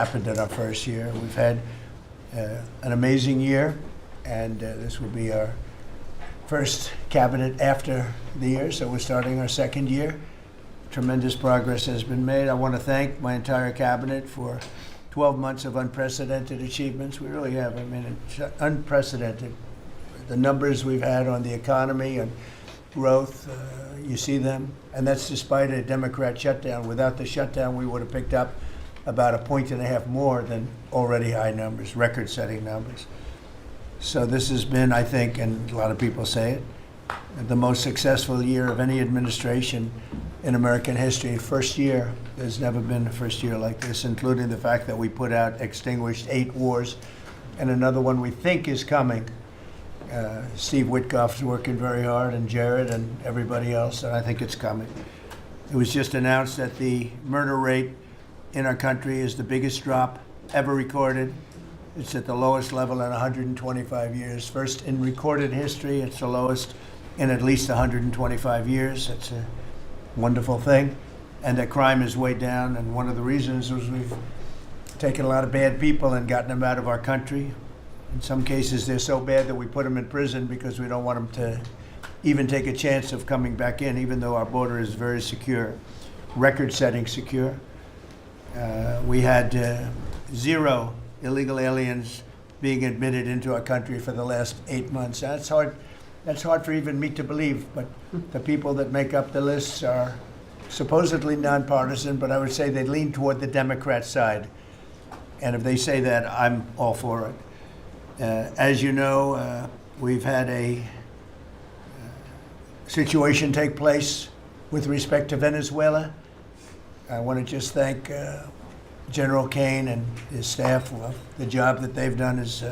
happened in our first year. We've had an amazing year, and this will be our first cabinet after the year, so we're starting our second year. Tremendous progress has been made. I want to thank my entire cabinet for 12 months of unprecedented achievements. We really have. I mean, it's unprecedented. The numbers we've had on the economy and growth, you see them, and that's despite a Democrat shutdown. Without the shutdown, we would have picked up about 1.5 points more than already high numbers, record-setting numbers. So this has been, I think, and a lot of people say it, the most successful year of any administration in American history. First year, there's never been a first year like this, including the fact that we put out, extinguished 8 wars, and another one we think is coming. Steve Witkoff's working very hard, and Jared and everybody else, and I think it's coming. It was just announced that the murder rate in our country is the biggest drop ever recorded. It's at the lowest level in 125 years. First in recorded history, it's the lowest in at least 125 years. It's a wonderful thing. And that crime is way down, and one of the reasons was we've taken a lot of bad people and gotten them out of our country. In some cases, they're so bad that we put them in prison because we don't want them to even take a chance of coming back in, even though our border is very secure, record-setting secure. We had 0 illegal aliens being admitted into our country for the last 8 months. That's hard for even me to believe, but the people that make up the lists are supposedly nonpartisan, but I would say they lean toward the Democrat side. And if they say that, I'm all for it. As you know, we've had a situation take place with respect to Venezuela. I want to just thank General Kane and his staff. Well, the job that they've done is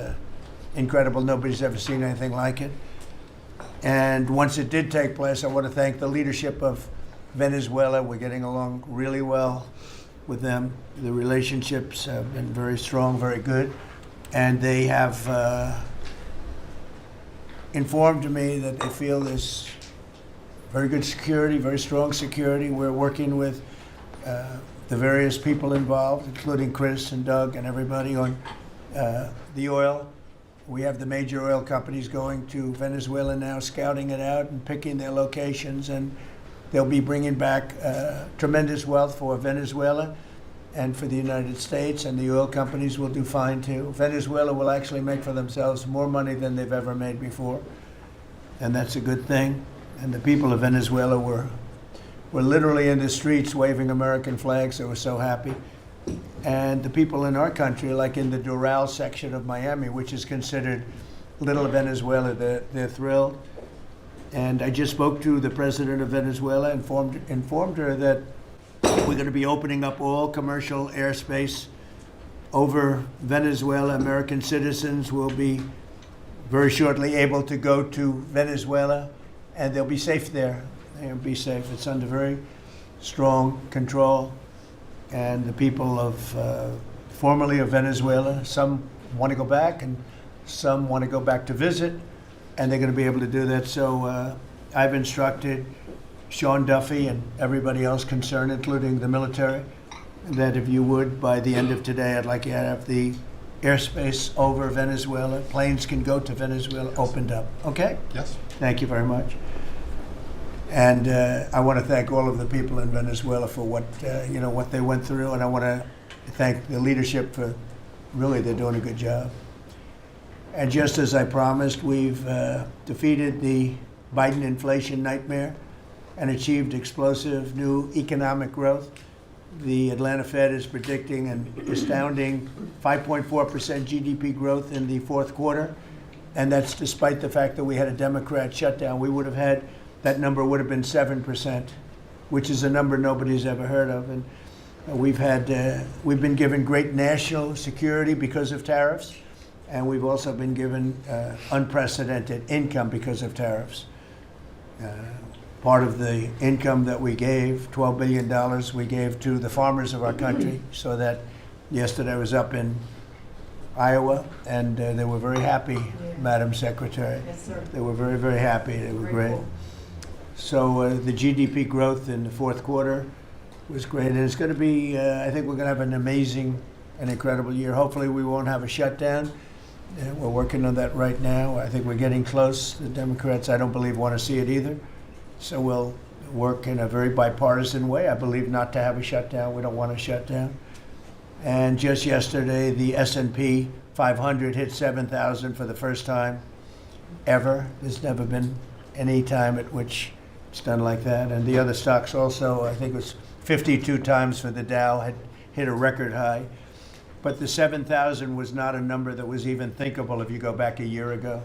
incredible. Nobody's ever seen anything like it. And once it did take place, I want to thank the leadership of Venezuela. We're getting along really well with them. The relationships have been very strong, very good. And they have informed me that they feel there's very good security, very strong security. We're working with the various people involved, including Chris and Doug and everybody on the oil. We have the major oil companies going to Venezuela now, scouting it out and picking their locations, and they'll be bringing back tremendous wealth for Venezuela and for the United States, and the oil companies will do fine too. Venezuela will actually make for themselves more money than they've ever made before, and that's a good thing. And the people of Venezuela were literally in the streets waving American flags. They were so happy. And the people in our country, like in the Doral section of Miami, which is considered Little Venezuela, they're thrilled. And I just spoke to the president of Venezuela, informed her that we're going to be opening up all commercial airspace over Venezuela. American citizens will be very shortly able to go to Venezuela, and they'll be safe there. They'll be safe. It's under very strong control. And the people of formerly of Venezuela, some want to go back and some want to go back to visit, and they're going to be able to do that. So I've instructed Sean Duffy and everybody else concerned, including the military, that if you would, by the end of today, I'd like you to have the airspace over Venezuela. Planes can go to Venezuela, opened up. Okay? Yes. Thank you very much. And I want to thank all of the people in Venezuela for what they went through, and I want to thank the leadership for really they're doing a good job. And just as I promised, we've defeated the Biden inflation nightmare and achieved explosive new economic growth. The Atlanta Fed is predicting an astounding 5.4% GDP growth in the fourth quarter, and that's despite the fact that we had a Democrat shutdown. We would have had, that number would have been 7%, which is a number nobody's ever heard of. And we've been given great national security because of tariffs, and we've also been given unprecedented income because of tariffs. Part of the income that we gave, $12 billion, we gave to the farmers of our country, so that yesterday I was up in Iowa, and they were very happy, Madam Secretary. Yes, sir. They were very, very happy. They were Very great. cool. So the GDP growth in the fourth quarter was great, and it's going to be, I think we're going to have an amazing an incredible year. Hopefully we won't have a shutdown. We're working on that right now. I think we're getting close. The Democrats, I don't believe, want to see it either. So we'll work in a very bipartisan way. I believe not to have a shutdown. We don't want a shutdown. And just yesterday, the S&P 500 hit 7,000 for the first time ever. There's never been any time at which it's done like that. And the other stocks also, I think it was 52 times for the Dow, had hit a record high. But the 7,000 was not a number that was even thinkable if you go back a year ago.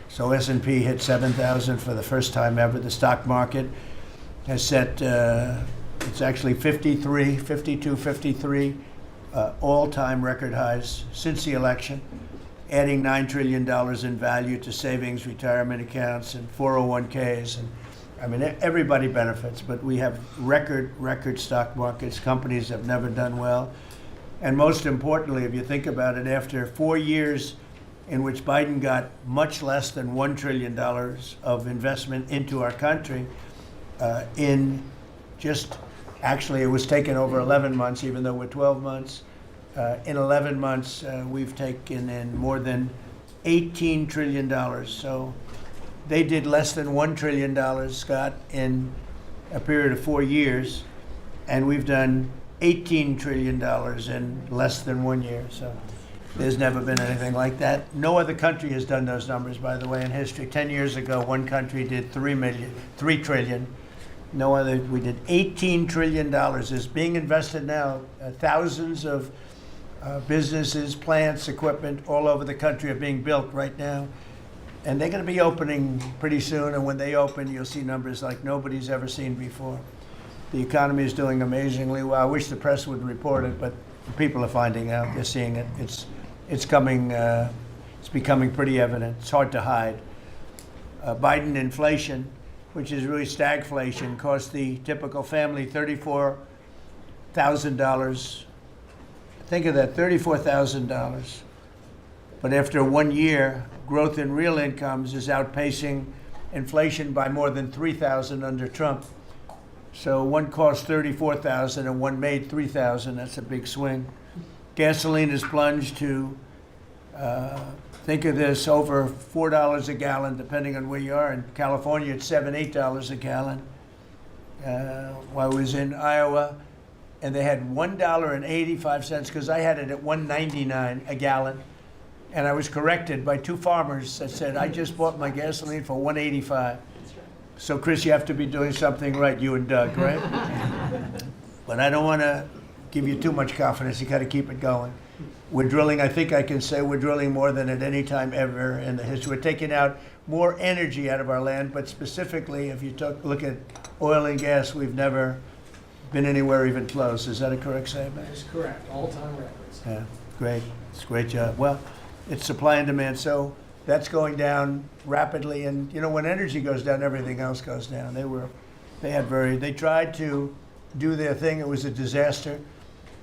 So S&P hit 7,000 for the first time ever. The stock market has set, it's actually 52, 53 all-time record highs since the election, adding $9 trillion in value to savings, retirement accounts, and 401ks. And I mean, everybody benefits, but we have record stock markets. Companies have never done well. And most importantly, if you think about it, after 4 years in which Biden got much less than $1 trillion of investment into our country, actually it was taken over 11 months, even though we're 12 months. In 11 months, we've taken in more than $18 trillion. So they did less than $1 trillion, Scott, in a period of 4 years, and we've done $18 trillion in less than 1 year. So there's never been anything like that. No other country has done those numbers, by the way, in history. 10 years ago, one country did $3 trillion. No other. We did $18 trillion. Is being invested now. Thousands of businesses, plants, equipment all over the country are being built right now. And they're going to be opening pretty soon. And when they open, you'll see numbers like nobody's ever seen before. The economy is doing amazingly well. I wish the press would report it, but people are finding out. They're seeing it. It's coming. It's becoming pretty evident. It's hard to hide. Biden inflation, which is really stagflation, cost the typical family $34,000. Think of that, $34,000. But after 1 year, growth in real incomes is outpacing inflation by more than $3,000 under Trump. So one cost $34,000 and one made $3,000. That's a big swing. Gasoline has plunged to, think of this, over $4 a gallon, depending on where you are. In California, it's $7, $8 a gallon. While I was in Iowa, and they had $1.85, because I had it at $1.99 a gallon. And I was corrected by two farmers that said, I just bought my gasoline for $1.85. So, Chris, you have to be doing something right, you and Doug, right? But I don't want to give you too much confidence. You got to keep it going. We're drilling, I think I can say we're drilling more than at any time ever in the history. We're taking out more energy out of our land, but specifically, if you look at oil and gas, we've never been anywhere even close. Is that a correct statement? That is correct. All-time records. Yeah, great. It's a great job. Well, it's supply and demand. So that's going down rapidly. And, you know, when energy goes down, everything else goes down. They tried to do their thing. It was a disaster.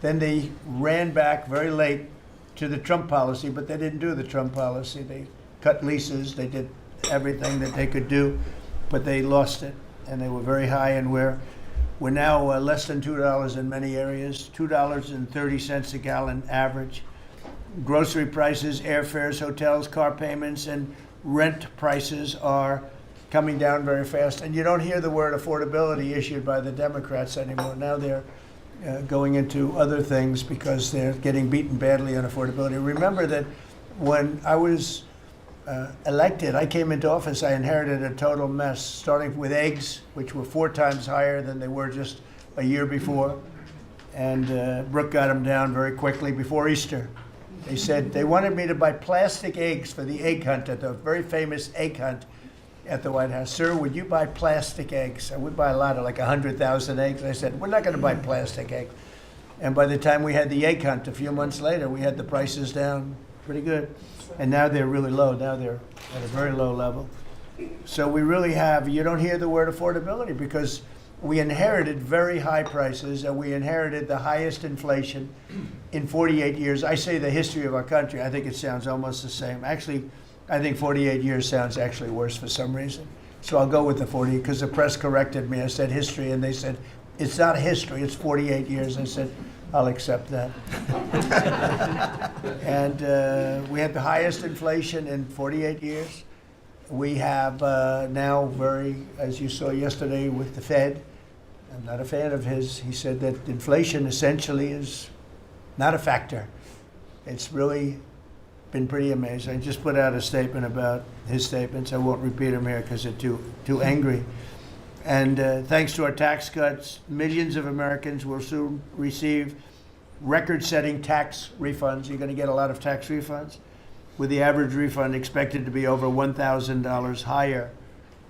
Then they ran back very late to the Trump policy, but they didn't do the Trump policy. They cut leases. They did everything that they could do, but they lost it. And they were very high, and we're now less than $2 in many areas, $2.30 a gallon average. Grocery prices, airfares, hotels, car payments, and rent prices are coming down very fast. And you don't hear the word affordability issued by the Democrats anymore. Now they're going into other things because they're getting beaten badly on affordability. Remember that when I was elected, I came into office, I inherited a total mess, starting with eggs, which were 4 times higher than they were just a year before. And Brooke got them down very quickly before Easter. They said they wanted me to buy plastic eggs for the egg hunt, at the very famous egg hunt at the White House. Sir, would you buy plastic eggs? I would buy a lot, of like 100,000 eggs. I said, we're not going to buy plastic eggs. And by the time we had the egg hunt a few months later, we had the prices down pretty good. And now they're really low. Now they're at a very low level. So we really have, you don't hear the word affordability because we inherited very high prices and we inherited the highest inflation in 48 years. I say the history of our country. I think it sounds almost the same. Actually, I think 48 years sounds actually worse for some reason. So I'll go with the 40 because the press corrected me. I said history and they said it's not a history, it's 48 years. I said, I'll accept that. And we had the highest inflation in 48 years. We have now as you saw yesterday with the Fed, I'm not a fan of his, he said that inflation essentially is not a factor. It's really been pretty amazing. I just put out a statement about his statements. I won't repeat them here because they're too angry. And thanks to our tax cuts, millions of Americans will soon receive record-setting tax refunds. You're going to get a lot of tax refunds, with the average refund expected to be over $1,000 higher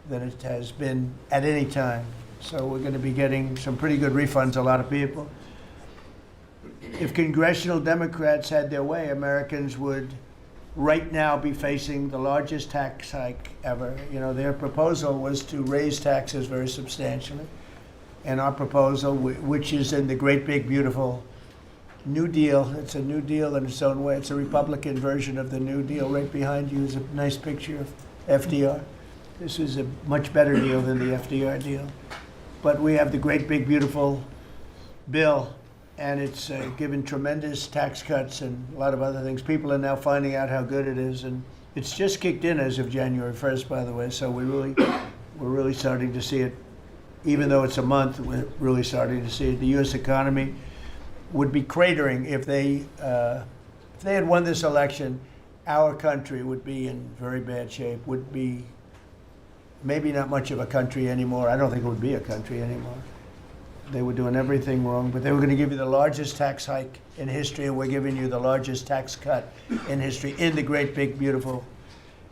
than it has been at any time. So we're going to be getting some pretty good refunds, a lot of people. If congressional Democrats had their way, Americans would right now be facing the largest tax hike ever. You know, their proposal was to raise taxes very substantially. And our proposal, which is in the great big beautiful New Deal, it's a New Deal in its own way. It's a Republican version of the New Deal. Right behind you is a nice picture of FDR. This is a much better deal than the FDR deal. But we have the great big beautiful bill, and it's given tremendous tax cuts and a lot of other things. People are now finding out how good it is, and it's just kicked in as of January 1st, by the way. So we're really starting to see it. Even though it's a month, we're really starting to see it. The U.S. economy would be cratering if they had won this election. Our country would be in very bad shape. Would be maybe not much of a country anymore. I don't think it would be a country anymore. They were doing everything wrong, but they were going to give you the largest tax hike in history, and we're giving you the largest tax cut in history in the great big beautiful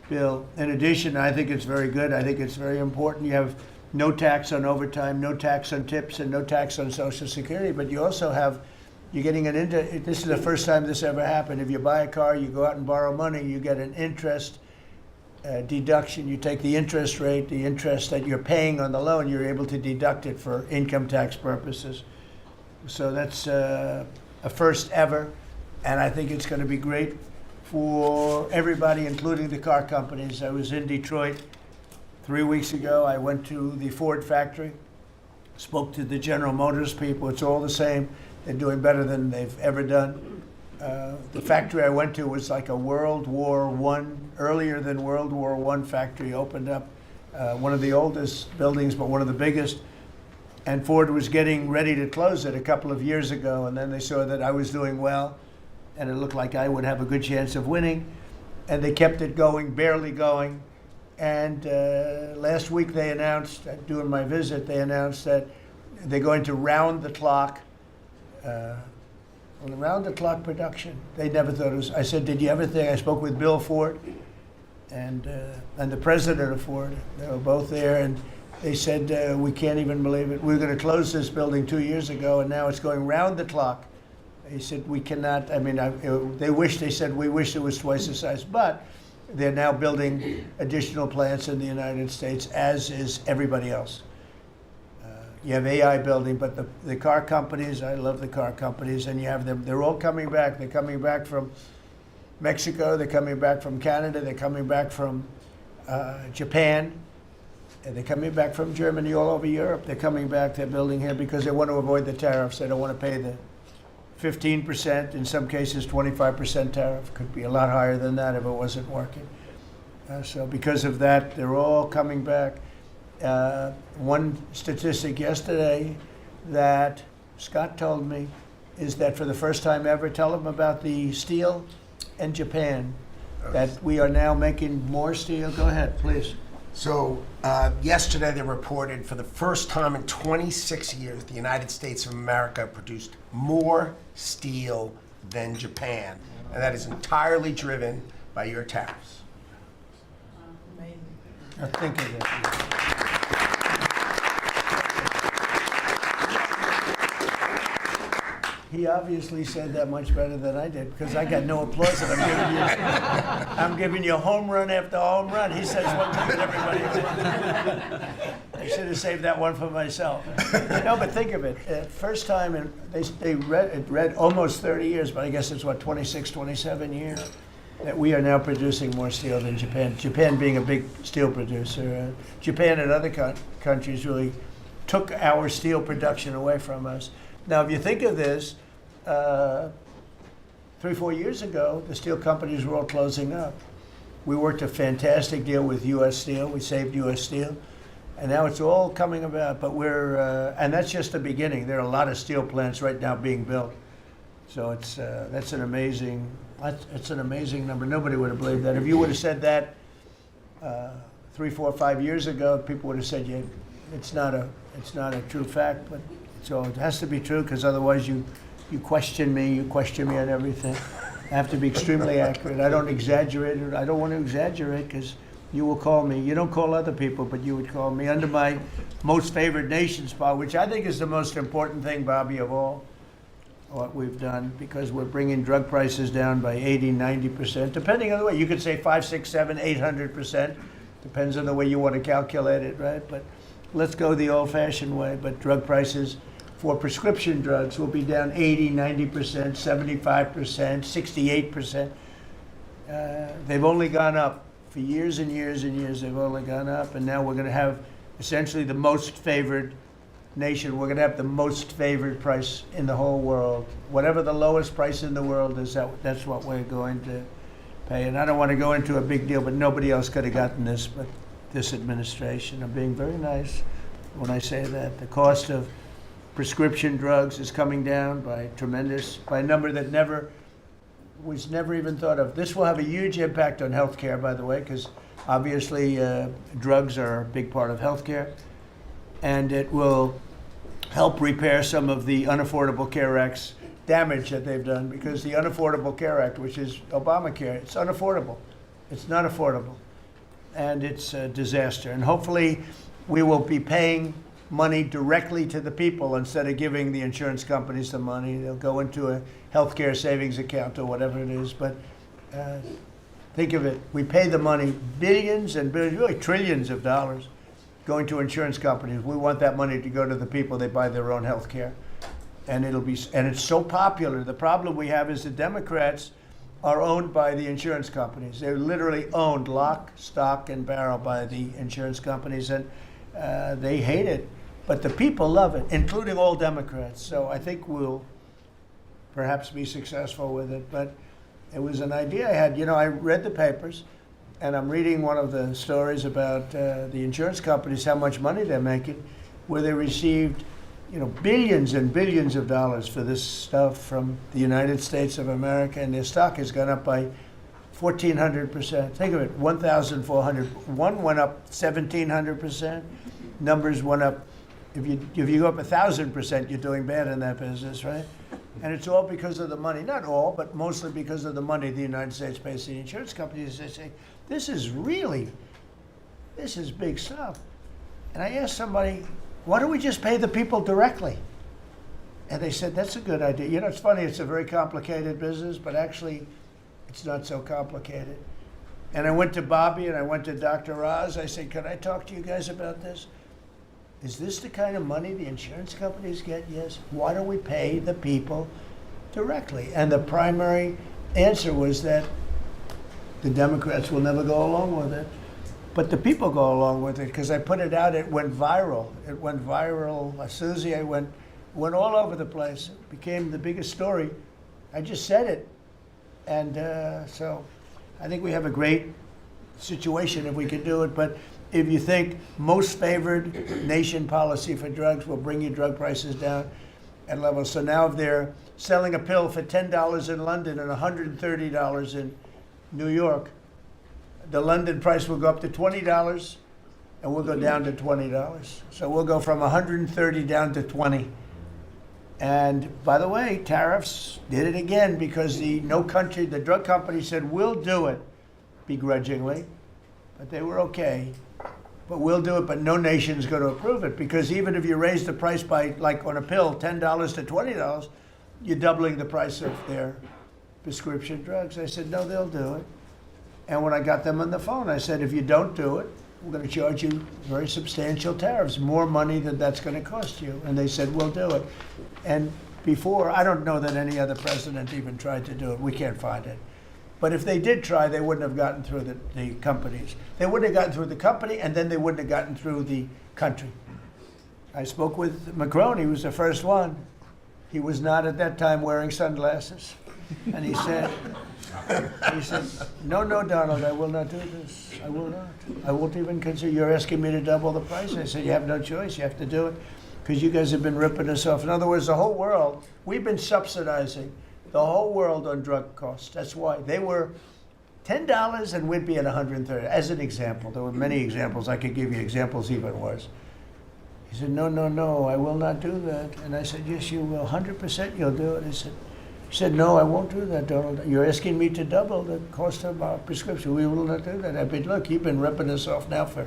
bill. In addition, I think it's very good. I think it's very important. You have no tax on overtime, no tax on tips, and no tax on Social Security, but you also have, you're getting this is the first time this ever happened. If you buy a car, you go out and borrow money, you get an interest deduction. You take the interest rate, the interest that you're paying on the loan, you're able to deduct it for income tax purposes. So that's a first ever, and I think it's going to be great for everybody, including the car companies. I was in Detroit 3 weeks ago. I went to the Ford factory, spoke to the General Motors people. It's all the same. They're doing better than they've ever done. The factory I went to was like a World War I, earlier than World War I factory, opened up. One of the oldest buildings, but one of the biggest. And Ford was getting ready to close it a couple of years ago, and then they saw that I was doing well, and it looked like I would have a good chance of winning. And they kept it going, barely going. And last week they announced, during my visit, they announced that they're going to round the clock round-the-clock production. They never thought it was. I said, did you ever think? I spoke with Bill Ford and the president of Ford. They were both there, and they said, we can't even believe it. We were going to close this building 2 years ago, and now it's going round the clock. He said, we cannot. I mean, they said, we wish it was twice the size, but they're now building additional plants in the United States, as is everybody else. You have AI building, but the car companies, I love the car companies, and you have them, they're all coming back. They're coming back from Mexico, they're coming back from Canada, they're coming back from Japan, and they're coming back from Germany, all over Europe. They're coming back, they're building here because they want to avoid the tariffs. They don't want to pay the 15%, in some cases 25% tariff. Could be a lot higher than that if it wasn't working. So because of that, they're all coming back. One statistic yesterday that Scott told me is that for the first time ever, tell them about the steel in Japan, that we are now making more steel. Go ahead, please. So yesterday they reported for the first time in 26 years, the United States of America produced more steel than Japan. And that is entirely driven by your tariffs. Amazing. Now think of it. He obviously said that much better than I did, because I got no applause, and I'm giving you home run after home run. He says one thing and everybody else. I should have saved that one for myself. No, but think of it. First time, and they read almost 30 years, but I guess it's what, 26, 27 years, that we are now producing more steel than Japan. Japan being a big steel producer. Japan and other countries really took our steel production away from us. Now, if you think of this, 3-4 years ago, the steel companies were all closing up. We worked a fantastic deal with U.S. Steel. We saved U.S. Steel. And now it's all coming about, but and that's just the beginning. There are a lot of steel plants right now being built. So that's an amazing number. Nobody would have believed that. If you would have said that 3, 4, 5 years ago, people would have said, yeah, it's not a true fact, but it has to be true, because otherwise you question me on everything. I have to be extremely accurate. I don't exaggerate it. I don't want to exaggerate, because you will call me. You don't call other people, but you would call me under my most favored nation spot, which I think is the most important thing, Bobby, of all, what we've done, because we're bringing drug prices down by 80, 90%, depending on the way. You could say 5, 6, 7, 800%. Depends on the way you want to calculate it, right? But let's go the old-fashioned way. But drug prices for prescription drugs will be down 80, 90%, 75%, 68%. They've only gone up for years and years and years. They've only gone up, and now we're going to have essentially the most favored nation. We're going to have the most favored price in the whole world. Whatever the lowest price in the world is, that's what we're going to pay. And I don't want to go into a big deal, but nobody else could have gotten this but this administration. I'm being very nice when I say that. The cost of prescription drugs is coming down by a number that was never even thought of. This will have a huge impact on healthcare, by the way, because obviously drugs are a big part of healthcare, and it will help repair some of the Unaffordable Care Act's damage that they've done, because the Unaffordable Care Act, which is Obamacare, it's unaffordable. It's not affordable, and it's a disaster. And hopefully we will be paying money directly to the people instead of giving the insurance companies the money. They'll go into a healthcare savings account or whatever it is. But think of it, we pay the money, billions and billions, really trillions of dollars going to insurance companies. We want that money to go to the people. They buy their own health care. And it's so popular. The problem we have is the Democrats are owned by the insurance companies. They're literally owned lock, stock, and barrel by the insurance companies, and they hate it. But the people love it, including all Democrats. So I think we'll perhaps be successful with it. But it was an idea I had. I read the papers, and I'm reading one of the stories about the insurance companies, how much money they're making, where they received billions and billions of dollars for this stuff from the United States of America, and their stock has gone up by 1,400%. Think of it, 1,400. One went up 1,700%. Numbers went up. If you go up 1,000%, you're doing bad in that business, right? And it's all because of the money. Not all, but mostly because of the money the United States pays to the insurance companies. They say, this is big stuff. And I asked somebody, why don't we just pay the people directly? And they said, that's a good idea. It's funny, it's a very complicated business, but actually it's not so complicated. And I went to Bobby and I went to Dr. Oz. I said, can I talk to you guys about this? Is this the kind of money the insurance companies get? Yes. Why don't we pay the people directly? And the primary answer was that the Democrats will never go along with it. But the people go along with it, because I put it out, it went viral. It went viral. Susie, I went all over the place. It became the biggest story. I just said it. And so I think we have a great situation if we can do it. But if you think most favored nation policy for drugs will bring your drug prices down at levels. So now if they're selling a pill for $10 in London and $130 in New York, the London price will go up to $20 and we'll go down to $20. So we'll go from 130 down to 20. And by the way, tariffs did it again, because the drug company said, we'll do it begrudgingly, but they were okay. But we'll do it, but no nation's going to approve it, because even if you raise the price by, like on a pill, $10 to $20, you're doubling the price of their prescription drugs. I said, no, they'll do it. And when I got them on the phone, I said, if you don't do it, we're going to charge you very substantial tariffs, more money than that's going to cost you. And they said, we'll do it. And before, I don't know that any other president even tried to do it. We can't find it. But if they did try, they wouldn't have gotten through the companies. They wouldn't have gotten through the company, and then they wouldn't have gotten through the country. I spoke with Macron. He was the first one. He was not at that time wearing sunglasses. And he said, no, Donald, I will not do this. I will not. I won't even consider. You're asking me to double the price. I said, you have no choice. You have to do it because you guys have been ripping us off. In other words, the whole world, we've been subsidizing the whole world on drug costs. That's why they were $10 and we'd be at 130. As an example, there were many examples. I could give you examples even worse. He said, no, I will not do that. And I said, yes, you will. 100% you'll do it. He said, no, I won't do that, Donald. You're asking me to double the cost of our prescription. We will not do that. I said, look, you've been ripping us off now for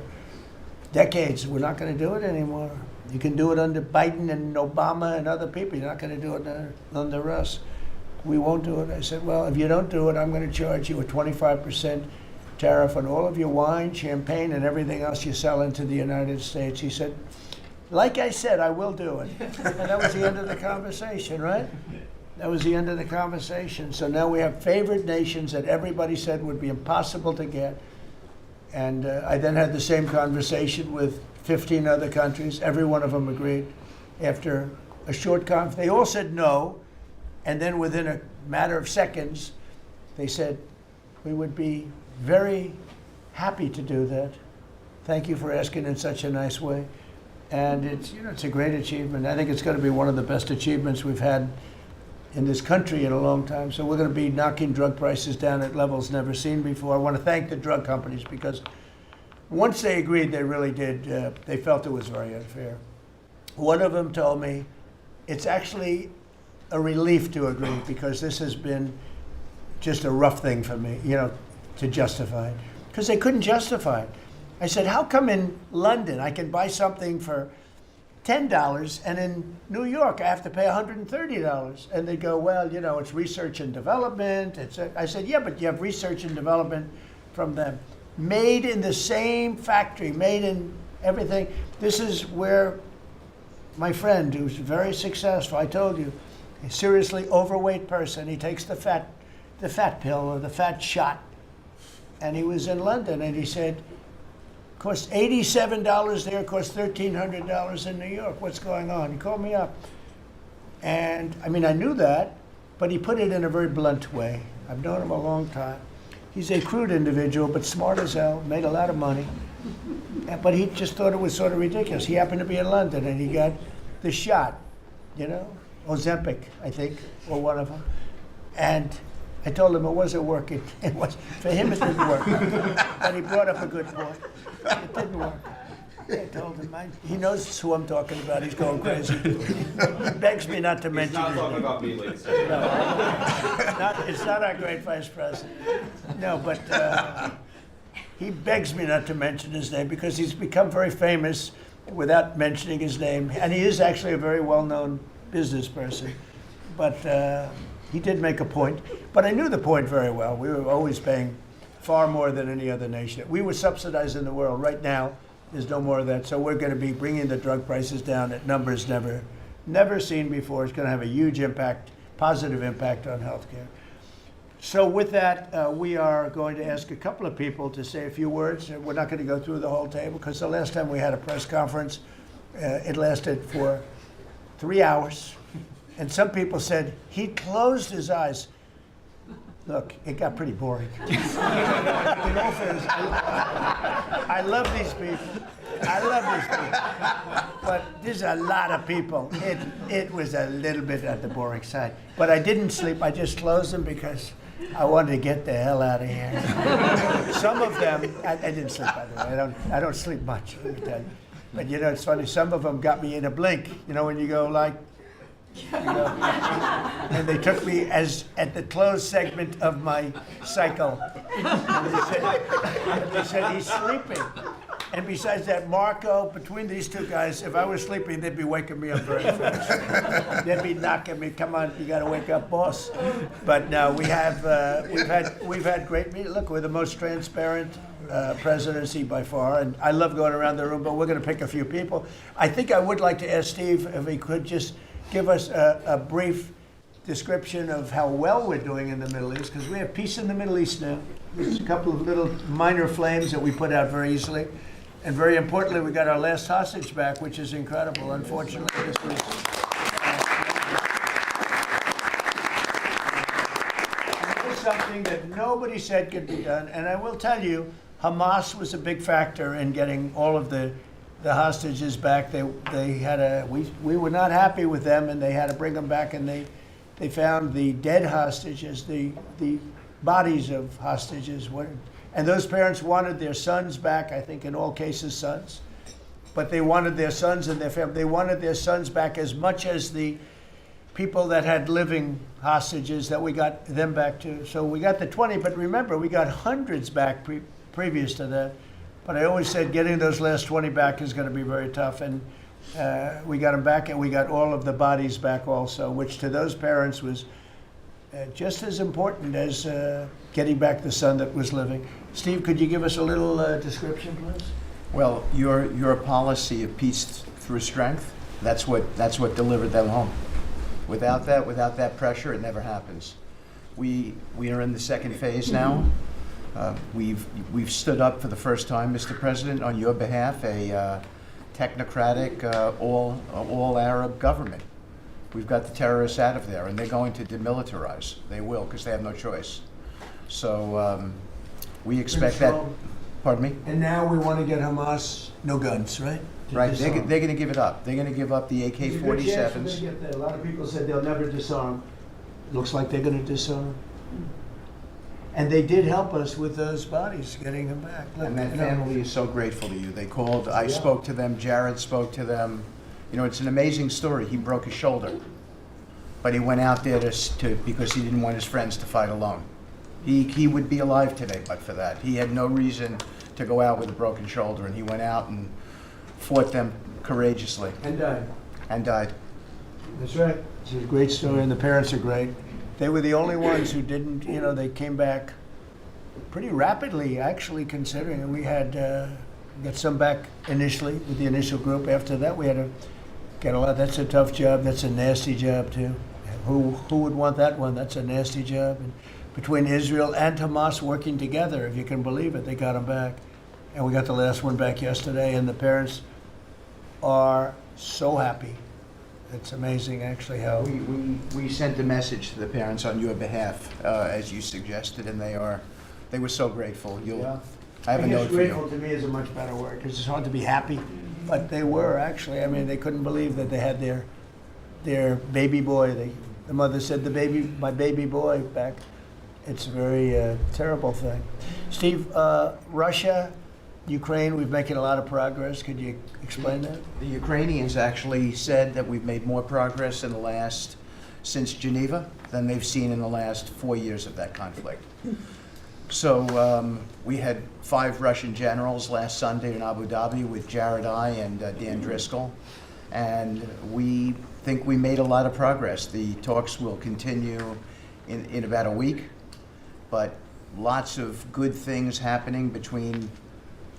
decades. We're not going to do it anymore. You can do it under Biden and Obama and other people. You're not going to do it under us. We won't do it. I said, well, if you don't do it, I'm going to charge you a 25% tariff on all of your wine, champagne, and everything else you sell into the United States. He said, like I said, I will do it. And that was the end of the conversation, right? That was the end of the conversation. So now we have favored nations that everybody said would be impossible to get. And I then had the same conversation with 15 other countries. Every one of them agreed. After a short conference, they all said no. And then within a matter of seconds, they said, we would be very happy to do that. Thank you for asking in such a nice way. And it's a great achievement. I think it's going to be one of the best achievements we've had in this country in a long time. So we're going to be knocking drug prices down at levels never seen before. I want to thank the drug companies because once they agreed, they really did. They felt it was very unfair. One of them told me it's actually a relief to agree because this has been just a rough thing for me, to justify it. Because they couldn't justify it. I said, how come in London I can buy something for $10 and in New York I have to pay $130? And they go, well, it's research and development. I said, yeah, but you have research and development from them. Made in the same factory, made in everything. This is where my friend, who's very successful, I told you, a seriously overweight person, he takes the fat pill or the fat shot. And he was in London and he said, costs $87 there, costs $1,300 in New York. What's going on? He called me up. And I knew that, but he put it in a very blunt way. I've known him a long time. He's a crude individual, but smart as hell, made a lot of money. But he just thought it was sort of ridiculous. He happened to be in London and he got the shot, Ozempic, I think, or one of them. And I told him it wasn't working. For him, it didn't work. But he brought up a good point. It didn't work. I told him, he knows who I'm talking about. He's going crazy. He begs me not to mention his name. He's not talking about me, ladies. No, it's not our great vice president. No, but he begs me not to mention his name because he's become very famous without mentioning his name. And he is actually a very well-known business person. But he did make a point. But I knew the point very well. We were always paying far more than any other nation. We were subsidizing the world. Right now, there's no more of that. So we're going to be bringing the drug prices down at numbers never seen before. It's going to have a huge impact, positive impact on healthcare. So with that, we are going to ask a couple of people to say a few words. We're not going to go through the whole table because the last time we had a press conference, it lasted for 3 hours. And some people said he closed his eyes. Look, it got pretty boring. In all fairness, I love these people. But there's a lot of people. It was a little bit on the boring side. But I didn't sleep. I just closed them because I wanted to get the hell out of here. Some of them, I didn't sleep, by the way. I don't sleep much, let me tell you. But it's funny, some of them got me in a blink. When you go like, and they took me as at the closed segment of my cycle. And they said he's sleeping. And besides that, Marco, between these two guys, if I was sleeping, they'd be waking me up very fast. They'd be knocking me, come on, you got to wake up, boss. But no, we've had great meetings. Look, we're the most transparent presidency by far, and I love going around the room. But we're going to pick a few people. I think I would like to ask Steve if he could just give us a brief description of how well we're doing in the Middle East, because we have peace in the Middle East now. There's a couple of little minor flames that we put out very easily. And very importantly, we got our last hostage back, which is incredible. Unfortunately, this was something that nobody said could be done. And I will tell you, Hamas was a big factor in getting all of the hostages back. They had we were not happy with them, and they had to bring them back. And they found the dead hostages, the bodies of hostages. And those parents wanted their sons back. I think in all cases, sons. But they wanted their sons and their family. They wanted their sons back as much as the people that had living hostages that we got them back to. So we got the 20, but remember, we got hundreds back previous to that. But I always said getting those last 20 back is going to be very tough. And we got them back, and we got all of the bodies back also, which to those parents was just as important as getting back the son that was living. Steve, could you give us a little description, please? Well, your policy of peace through strength, that's what delivered them home. Without that pressure, it never happens. We are in the second phase now. We've stood up for the first time, Mr. President, on your behalf, a technocratic, all Arab government. We've got the terrorists out of there, and they're going to demilitarize. They will, because they have no choice. So we expect that. Pardon me? And now we want to get Hamas no guns, right? Right, they're going to give it up. They're going to give up the AK-47s. A lot of people said they'll never disarm. Looks like they're going to disarm. And they did help us with those bodies, getting them back. Look, And that family is so grateful to you. They called, I spoke to them, Jared spoke to them. You know, it's an amazing story. He broke his shoulder, but he went out there because he didn't want his friends to fight alone. He would be alive today but for that. He had no reason to go out with a broken shoulder, and he went out and fought them courageously. And died. And died. That's right. It's a great story, and the parents are great. They were the only ones who didn't, they came back pretty rapidly, actually, considering. And we had got some back initially with the initial group. After that, we had to get a lot. That's a tough job. That's a nasty job, too. Who would want that one? That's a nasty job. And between Israel and Hamas working together, if you can believe it, they got them back. And we got the last one back yesterday, and the parents are so happy. It's amazing, actually, how... We sent a message to the parents on your behalf, as you suggested, and they were so grateful. I have a note for grateful you. to me is a much better word, because it's hard to be happy, but they were, actually. I mean, they couldn't believe that they had their baby boy. The mother said, my baby boy back. It's a very terrible thing. Steve, Russia, Ukraine, we're making a lot of progress. Could you explain that? The Ukrainians actually said that we've made more progress since Geneva than they've seen in the last 4 years of that conflict. So we had 5 Russian generals last Sunday in Abu Dhabi with Jared and Dan Driscoll, and we think we made a lot of progress. The talks will continue in about a week, but lots of good things happening between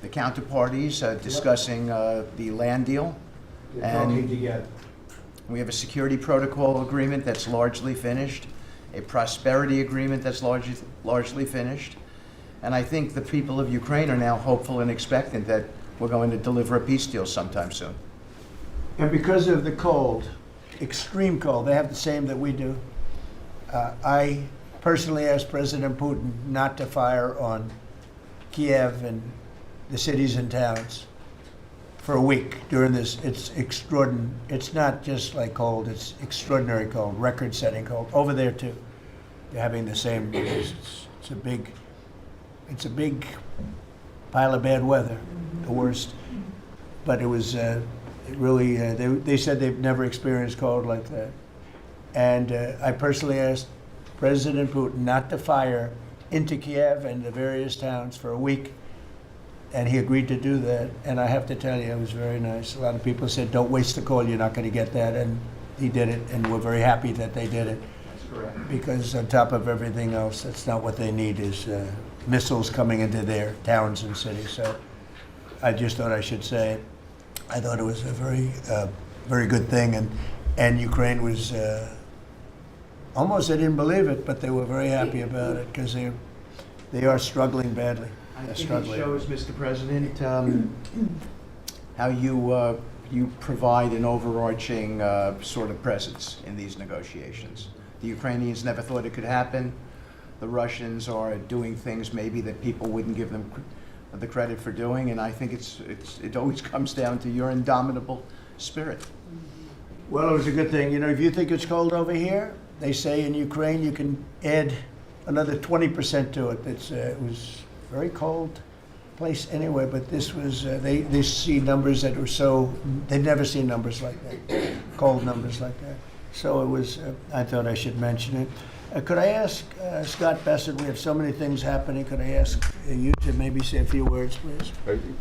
the counterparties discussing the land deal. Talking together. We have a security protocol agreement that's largely finished, a prosperity agreement that's largely finished, and I think the people of Ukraine are now hopeful and expectant that we're going to deliver a peace deal sometime soon. And because of the cold, extreme cold, they have the same that we do. I personally asked President Putin not to fire on Kiev and the cities and towns for a week during this. It's extraordinary. It's not just like cold, it's extraordinary cold, record-setting cold. Over there too, they're having the same. It's a big pile of bad weather, the worst. But it was really. They said they've never experienced cold like that. And I personally asked President Putin not to fire into Kiev and the various towns for a week. And he agreed to do that. And I have to tell you, it was very nice. A lot of people said, don't waste the coal, you're not going to get that. And he did it, and we're very happy that they did it. That's correct. Because on top of everything else, that's not what they need, is missiles coming into their towns and cities. So I just thought I should say it. I thought it was a very good thing. And Ukraine was, almost they didn't believe it, but they were very happy about it, because they are struggling badly. I think it struggling. shows, Mr. President, how you provide an overarching sort of presence in these negotiations. The Ukrainians never thought it could happen. The Russians are doing things maybe that people wouldn't give them the credit for doing, and I think it always comes down to your indomitable spirit. Well, it was a good thing. You know, if you think it's cold over here, they say in Ukraine you can add another 20% to it. It was very cold place anyway, but this was, they see numbers that were so, they'd never seen numbers like that, cold numbers like that. So it was, I thought I should mention it. Could I ask Scott Bassett, we have so many things happening, could I ask you to maybe say a few words, please?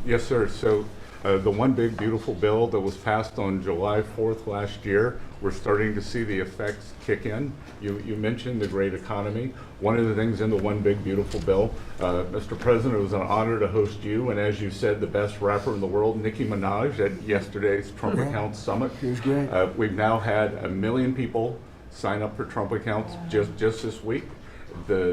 Yes, sir. So the one big beautiful bill that was passed on July 4th last year, we're starting to see the effects kick in. You mentioned the great economy. One of the things in the one big beautiful bill, Mr. President, it was an honor to host you, and as you said, the best rapper in the world, Nicki Minaj, at yesterday's Trump Accounts Summit. She was great. We've now had 1 million people sign up for Trump accounts just this week. We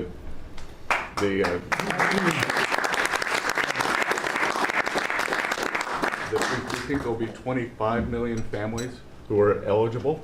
think there'll be 25 million families who are eligible.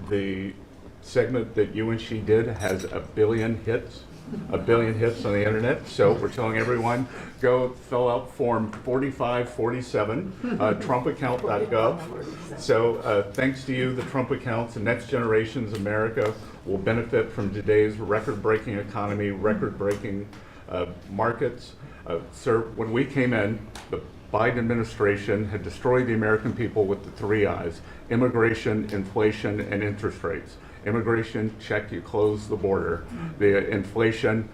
The segment that you and she did has 1 billion hits. 1 billion hits on the internet. So we're telling everyone, go fill out form 4547, trumpaccount.gov. So thanks to you, the Trump accounts, the next generation's America will benefit from today's record-breaking economy, record-breaking markets. Sir, when we came in, the Biden administration had destroyed the American people with the 3 I's: immigration, inflation, and interest rates. Immigration, check, you close the border. The inflation,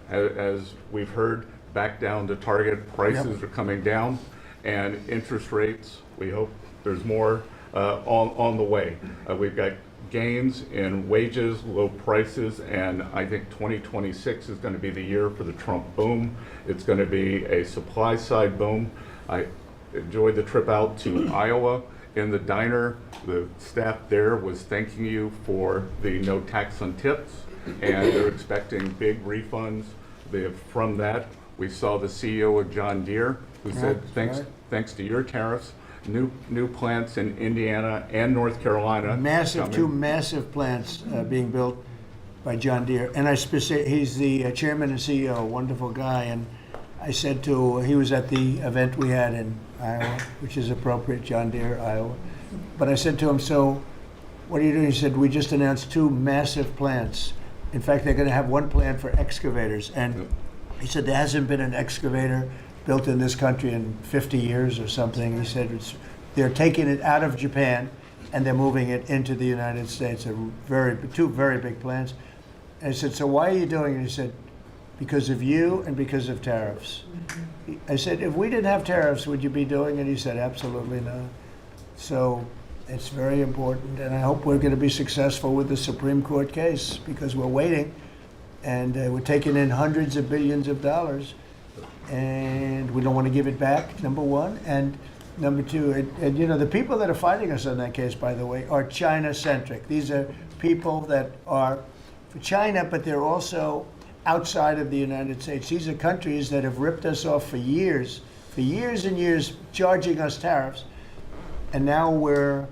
as we've heard, back down to target. Prices are coming down. And interest rates, we hope there's more on the way. We've got gains in wages, low prices, and I think 2026 is going to be the year for the Trump boom. It's going to be a supply side boom. I enjoyed the trip out to Iowa. In the diner, the staff there was thanking you for the no tax on tips, and they're expecting big refunds. From that, we saw the CEO of John Deere, who said, thanks to your tariffs, new plants in Indiana and North Carolina. Two massive plants being built by John Deere. And he's the chairman and CEO, wonderful guy. And I said he was at the event we had in Iowa, which is appropriate, John Deere, Iowa. But I said to him, so what are you doing? He said, we just announced 2 massive plants. In fact, they're going to have 1 plant for excavators. And he said, there hasn't been an excavator built in this country in 50 years or something. He said, they're taking it out of Japan and they're moving it into the United States. 2 very big plants. And I said, so why are you doing it? He said, because of you and because of tariffs. I said, if we didn't have tariffs, would you be doing it? He said, absolutely not. So it's very important, and I hope we're going to be successful with the Supreme Court case, because we're waiting, and we're taking in hundreds of billions of dollars, and we don't want to give it back, number one. And number two, and you know, the people that are fighting us on that case, by the way, are China-centric. These are people that are for China, but they're also outside of the United States. These are countries that have ripped us off for years and years, charging us tariffs. And now we're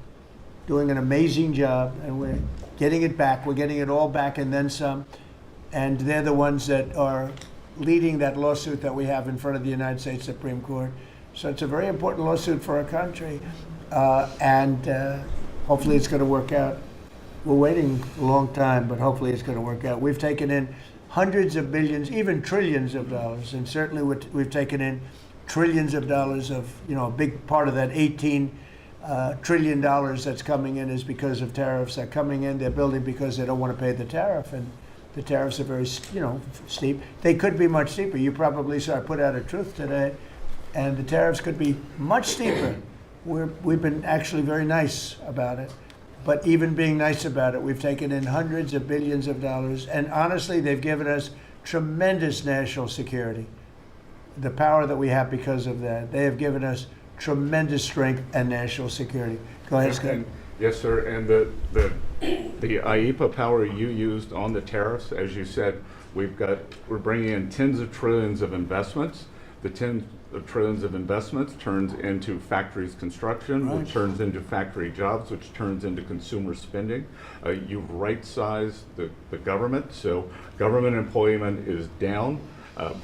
doing an amazing job, and we're getting it back. We're getting it all back and then some. And they're the ones that are leading that lawsuit that we have in front of the United States Supreme Court. So it's a very important lawsuit for our country. And hopefully it's going to work out. We're waiting a long time, but hopefully it's going to work out. We've taken in hundreds of billions, even trillions of dollars, and certainly we've taken in trillions of dollars of, you know, a big part of that $18 trillion that's coming in is because of tariffs. They're coming in, they're building because they don't want to pay the tariff, and the tariffs are very, you know, steep. They could be much steeper. You probably saw I put out a truth today, and the tariffs could be much steeper. We've been actually very nice about it. But even being nice about it, we've taken in hundreds of billions of dollars, and honestly, they've given us tremendous national security. The power that we have because of that, they have given us tremendous strength and national security. Go ahead, Scott. Yes, sir. And the The IEPA power you used on the tariffs, as you said, we're bringing in tens of trillions of investments. The tens of trillions of investments turns into factories construction, Right. which turns into factory jobs, which turns into consumer spending. You've right-sized the government, so government employment is down,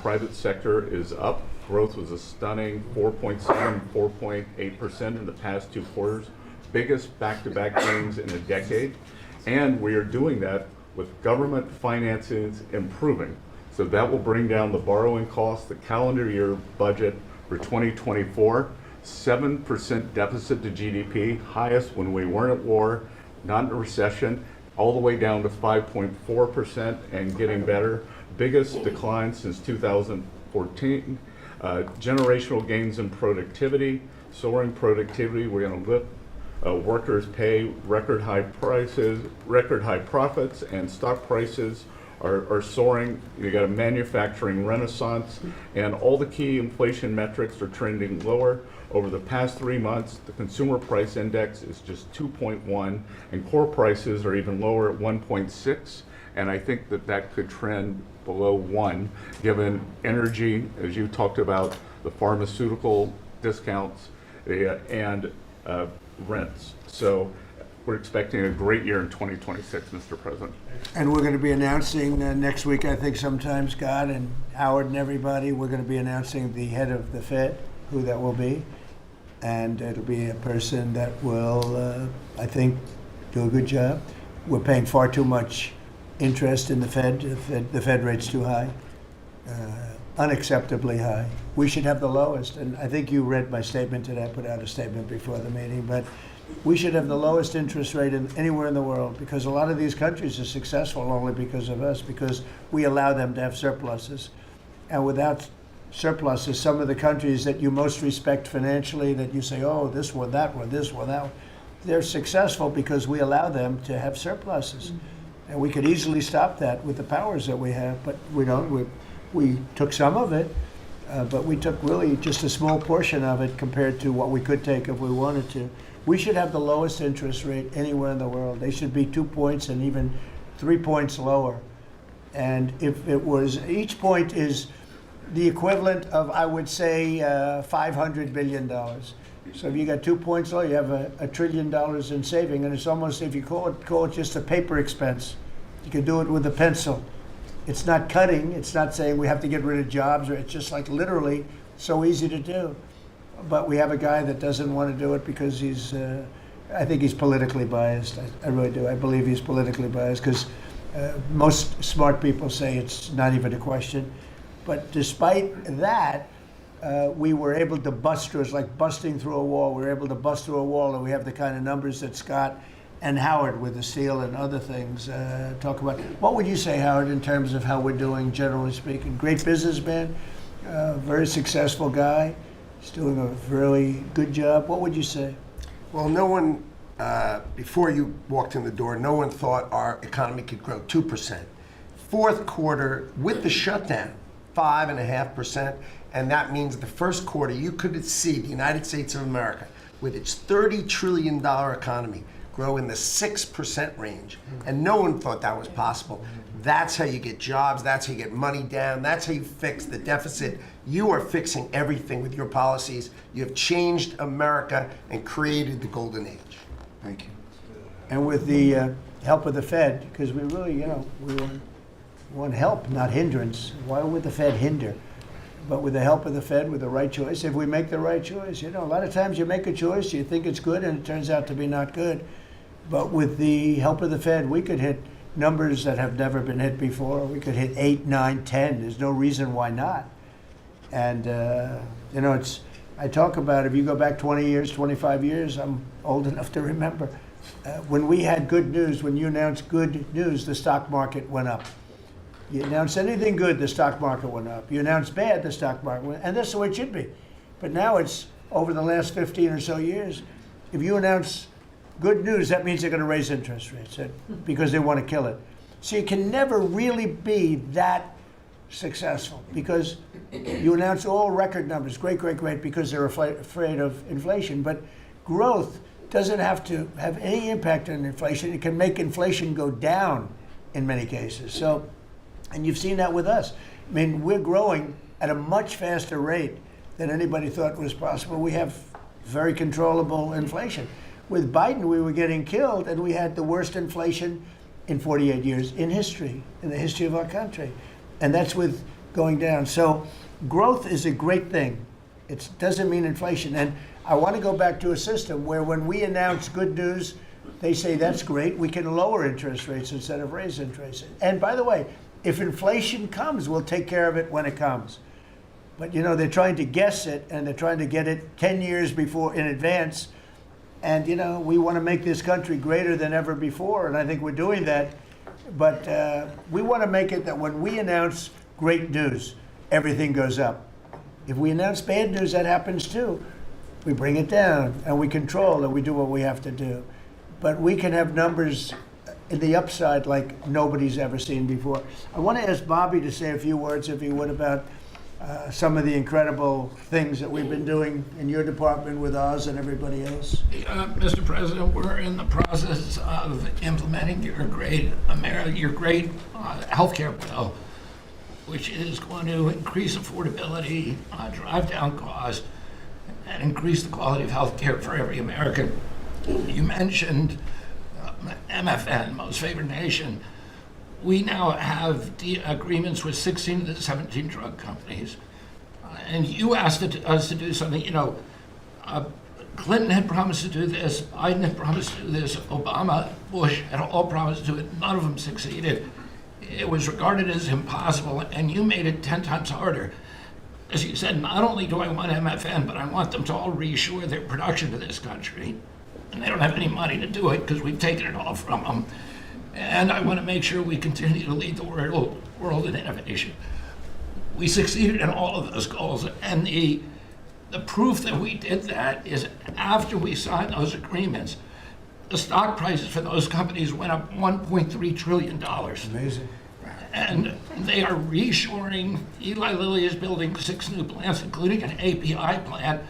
private sector is up. Growth was a stunning 4.7, 4.8% in the past 2 quarters, biggest back-to-back gains in a decade. And we are doing that with government finances improving. So that will bring down the borrowing costs, the calendar year budget for 2024, 7% deficit to GDP, highest when we weren't at war, not in a recession, all the way down to 5.4% and getting better. Biggest decline since 2014. Generational gains in productivity, soaring productivity. We're going to lift workers' pay, record high prices, record high profits, and stock prices are soaring. You got a manufacturing renaissance, and all the key inflation metrics are trending lower. Over the past 3 months, the consumer price index is just 2.1, and core prices are even lower at 1.6. And I think that could trend below 1, given energy, as you talked about, the pharmaceutical discounts, and rents. So we're expecting a great year in 2026, Mr. President. And we're going to be announcing next week, I think sometime, Scott and Howard and everybody, we're going to be announcing the head of the Fed, who that will be. And it'll be a person that will, I think, do a good job. We're paying far too much interest in the Fed. The Fed rate's too high, unacceptably high. We should have the lowest. And I think you read my statement today. I put out a statement before the meeting. But we should have the lowest interest rate anywhere in the world, because a lot of these countries are successful only because of us, because we allow them to have surpluses. And without surpluses, some of the countries that you most respect financially, that you say, oh, this one, that one, this one, that one, they're successful because we allow them to have surpluses. And we could easily stop that with the powers that we have, but we don't. We took some of it, but we took really just a small portion of it compared to what we could take if we wanted to. We should have the lowest interest rate anywhere in the world. They should be 2 points and even 3 points lower. And if it was, each point is the equivalent of, I would say, $500 billion. So if you got 2 points low, you have $1 trillion in saving, and it's almost, if you call it just a paper expense. You can do it with a pencil. It's not cutting. It's not saying we have to get rid of jobs, or it's just like literally so easy to do. But we have a guy that doesn't want to do it because he's, I think he's politically biased. I really do. I believe he's politically biased because most smart people say it's not even a question. But despite that, we were able to bust through. It's like busting through a wall. We were able to bust through a wall, and we have the kind of numbers that Scott and Howard with the steel and other things talk about. What would you say, Howard, in terms of how we're doing, generally speaking? Great businessman, very successful guy. He's doing a really good job. What would you say? Well, no one, before you walked in the door, no one thought our economy could grow 2%. Fourth quarter, with the shutdown, 5.5%. And that means the first quarter, you could see the United States of America, with its $30 trillion economy, grow in the 6% range. And no one thought that was possible. That's how you get jobs. That's how you get money down. That's how you fix the deficit. You are fixing everything with your policies. You have changed America and created the golden age. Thank you. And with the help of the Fed, because we really, we want help, not hindrance. Why would the Fed hinder? But with the help of the Fed, with the right choice, if we make the right choice, a lot of times you make a choice, you think it's good, and it turns out to be not good. But with the help of the Fed, we could hit numbers that have never been hit before. We could hit 8, 9, 10. There's no reason why not. And, I talk about, if you go back 20 years, 25 years, I'm old enough to remember, when we had good news, when you announced good news, the stock market went up. You announced anything good, the stock market went up. You announced bad, the stock market went up. And that's the way it should be. But now it's, over the last 15 or so years, if you announce good news, that means they're going to raise interest rates because they want to kill it. So you can never really be that successful because you announce all record numbers, great, because they're afraid of inflation. But growth doesn't have to have any impact on inflation. It can make inflation go down in many cases. So, and you've seen that with us. I mean, we're growing at a much faster rate than anybody thought was possible. We have very controllable inflation. With Biden, we were getting killed, and we had the worst inflation in 48 years in history, in the history of our country. And that's with going down. So growth is a great thing. It doesn't mean inflation. And I want to go back to a system where when we announce good news, they say, that's great, we can lower interest rates instead of raise interest rates. And by the way, if inflation comes, we'll take care of it when it comes. But you know, they're trying to guess it, and they're trying to get it 10 years before in advance. And you know, we want to make this country greater than ever before, and I think we're doing that. But we want to make it that when we announce great news, everything goes up. If we announce bad news, that happens too. We bring it down, and we control, and we do what we have to do. But we can have numbers in the upside like nobody's ever seen before. I want to ask Bobby to say a few words, if he would, about some of the incredible things that we've been doing in your department with Oz and everybody else. Mr. President, we're in the process of implementing your great healthcare bill, which is going to increase affordability, drive down costs, and increase the quality of healthcare for every American. You mentioned MFN, Most Favored Nation. We now have agreements with 16 of the 17 drug companies. And you asked us to do something. You know, Clinton had promised to do this, Biden had promised to do this, Obama, Bush had all promised to do it. None of them succeeded. It was regarded as impossible, and you made it 10 times harder. As you said, not only do I want MFN, but I want them to all reshore their production to this country. And they don't have any money to do it because we've taken it all from them. And I want to make sure we continue to lead the world in innovation. We succeeded in all of those goals, and the proof that we did that is after we signed those agreements, the stock prices for those companies went up $1.3 trillion. Amazing. And they are reshoring. Eli Lilly is building 6 new plants, including an API plant.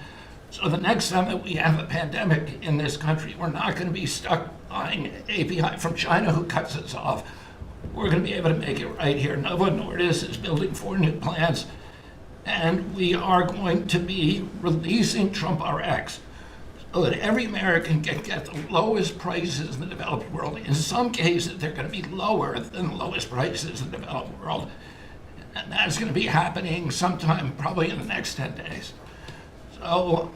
So the next time that we have a pandemic in this country, we're not going to be stuck buying API from China, who cuts us off. We're going to be able to make it right here. Novo Nordisk is building 4 new plants, and we are going to be releasing Trump RX so that every American can get the lowest prices in the developed world. In some cases, they're going to be lower than the lowest prices in the developed world. And that's going to be happening sometime probably in the next 10 days. So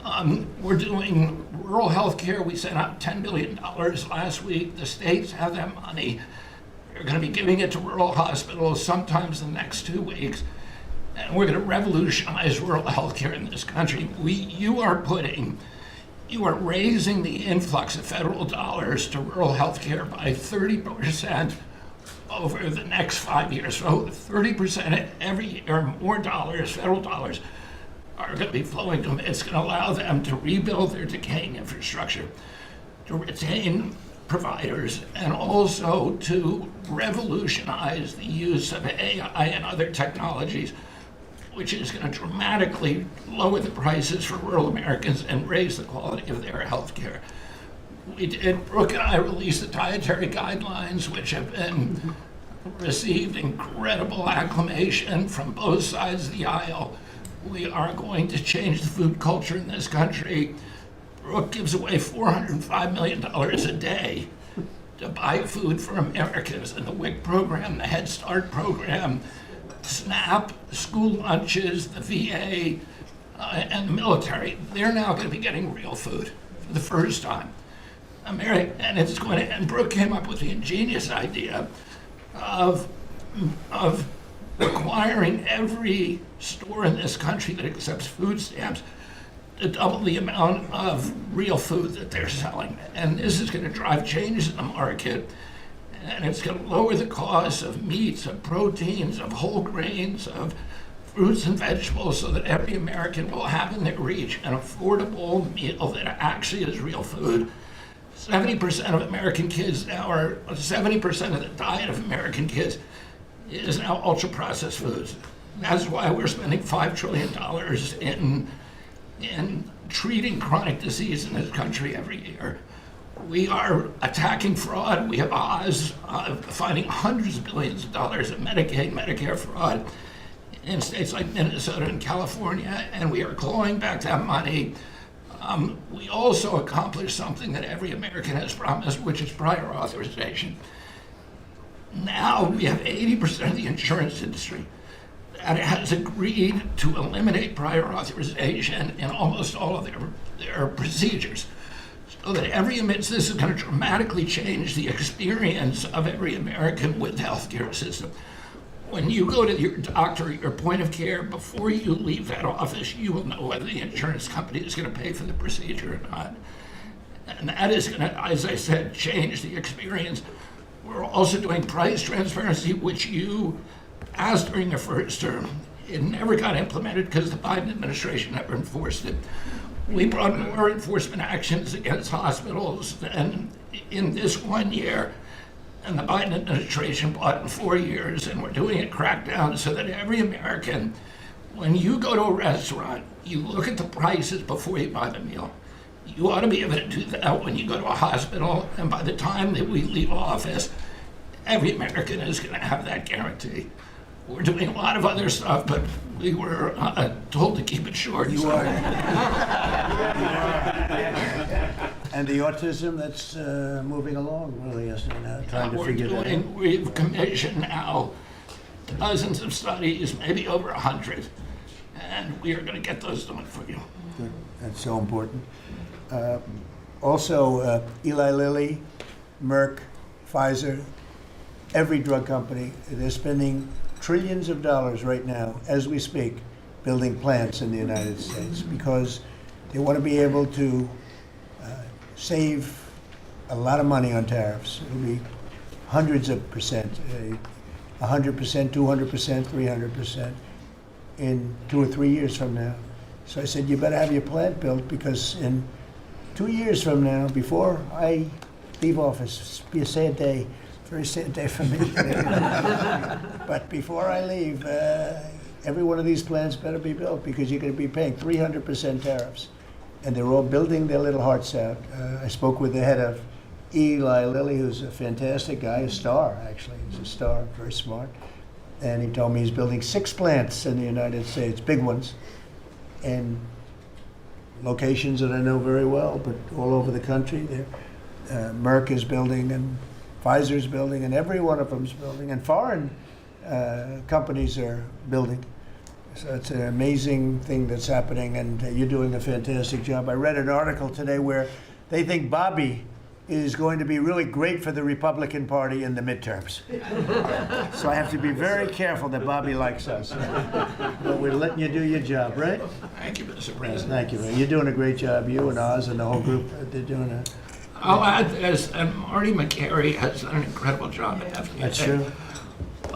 we're doing rural health care. We sent out $10 billion last week. The states have that money. They're going to be giving it to rural hospitals sometimes in the next 2 weeks. And we're going to revolutionize rural health care in this country. You are raising the influx of federal dollars to rural health care by 30% over the next 5 years. So 30% every year, more dollars, federal dollars, are going to be flowing to them. It's going to allow them to rebuild their decaying infrastructure, to retain providers, and also to revolutionize the use of AI and other technologies, which is going to dramatically lower the prices for rural Americans and raise the quality of their health care. Brooke and I released the dietary guidelines, which have been received incredible acclamation from both sides of the aisle. We are going to change the food culture in this country. Brooke gives away $405 million a day to buy food for Americans. And the WIC program, the Head Start program, SNAP, school lunches, the VA, and the military, they're now going to be getting real food for the first time. And Brooke came up with the ingenious idea of requiring every store in this country that accepts food stamps to double the amount of real food that they're selling. And this is going to drive changes in the market, and it's going to lower the cost of meats, of proteins, of whole grains, of fruits and vegetables, so that every American will have in their reach an affordable meal that actually is real food. 70% of American kids now are, 70% of the diet of American kids is now ultra-processed foods. That's why we're spending $5 trillion in treating chronic disease in this country every year. We are attacking fraud. We have odds of finding hundreds of billions of dollars of Medicaid, Medicare fraud in states like Minnesota and California, and we are clawing back that money. We also accomplished something that every American has promised, which is prior authorization. Now we have 80% of the insurance industry that has agreed to eliminate prior authorization in almost all of their procedures. So that this is going to dramatically change the experience of every American with the healthcare system. When you go to your doctor at your point of care, before you leave that office, you will know whether the insurance company is going to pay for the procedure or not. And that is going to, as I said, change the experience. We're also doing price transparency, which you asked during the first term. It never got implemented because the Biden administration never enforced it. We brought more enforcement actions against hospitals than in this 1 year, and the Biden administration bought in 4 years, and we're doing a crackdown so that every American, when you go to a restaurant, you look at the prices before you buy the meal. You ought to be able to do that when you go to a hospital, and by the time that we leave office, every American is going to have that guarantee. We're doing a lot of other stuff, but we were told to keep it short. You are. And the autism that's moving along really is trying to figure that out. We've commissioned now dozens of studies, maybe over 100, and we are going to get those done for you. Good. That's so important. Also, Eli Lilly, Merck, Pfizer, every drug company, they're spending trillions of dollars right now, as we speak, building plants in the United States because they want to be able to save a lot of money on tariffs. It'll be hundreds of percent, 100%, 200%, 300% in 2 or 3 years from now. So I said, you better have your plant built because in 2 years from now, before I leave office, it'll be a sad day. Very sad day for me. But before I leave, every one of these plants better be built because you're going to be paying 300% tariffs. And they're all building their little hearts out. I spoke with the head of Eli Lilly, who's a fantastic guy, a star, actually. He's a star, very smart. And he told me he's building 6 plants in the United States, big ones, in locations that I know very well, but all over the country. Merck is building, and Pfizer's building, and every one of them's building, and foreign companies are building. So it's an amazing thing that's happening, and you're doing a fantastic job. I read an article today where they think Bobby is going to be really great for the Republican Party in the midterms. So I have to be very careful that Bobby likes us. But we're letting you do your job, right? Thank you, Mr. President. Thank you. You're doing a great job. You and Oz and the whole group, they're doing a... I'll add this, and Marty McCary has done an incredible job at FDA. That's true.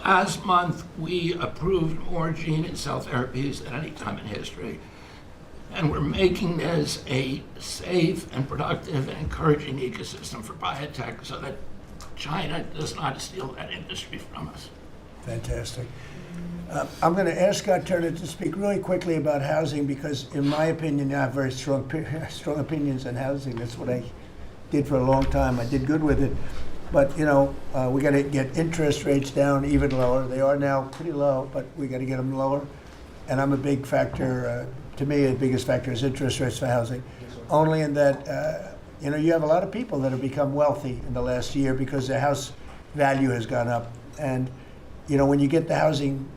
Last month, we approved more gene and cell therapies than any time in history. And we're making this a safe and productive and encouraging ecosystem for biotech so that China does not steal that industry from us. Fantastic. I'm going to ask Scott Turner to speak really quickly about housing because, in my opinion, I have very strong opinions on housing. That's what I did for a long time. I did good with it. But, you know, we got to get interest rates down even lower. They are now pretty low, but we got to get them lower. And I'm a big factor, to me, the biggest factor is interest rates for housing. Only in that, you know, you have a lot of people that have become wealthy in the last year because their house value has gone up. And, you know, when you get the housing,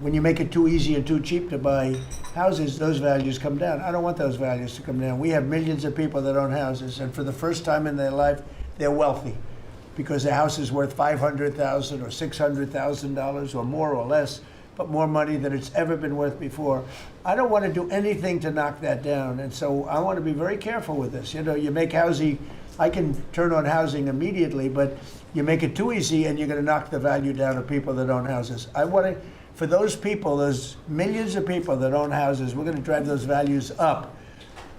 when you make it too easy and too cheap to buy houses, those values come down. I don't want those values to come down. We have millions of people that own houses, and for the first time in their life, they're wealthy because their house is worth $500,000 or $600,000 or more or less, but more money than it's ever been worth before. I don't want to do anything to knock that down, and so I want to be very careful with this. You know, you make housing, I can turn on housing immediately, but you make it too easy and you're going to knock the value down of people that own houses. I want to, for those people, those millions of people that own houses, we're going to drive those values up,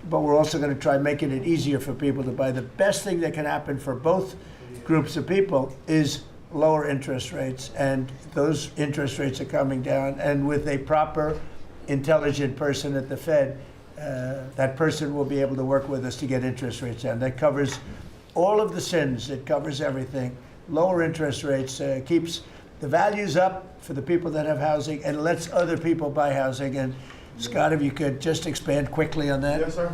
but we're also going to try making it easier for people to buy. The best thing that can happen for both groups of people is lower interest rates, and those interest rates are coming down, and with a proper, intelligent person at the Fed, that person will be able to work with us to get interest rates down. That covers all of the sins. It covers everything. Lower interest rates, keeps the values up for the people that have housing and lets other people buy housing. And Scott, if you could just expand quickly on that. Yes, sir.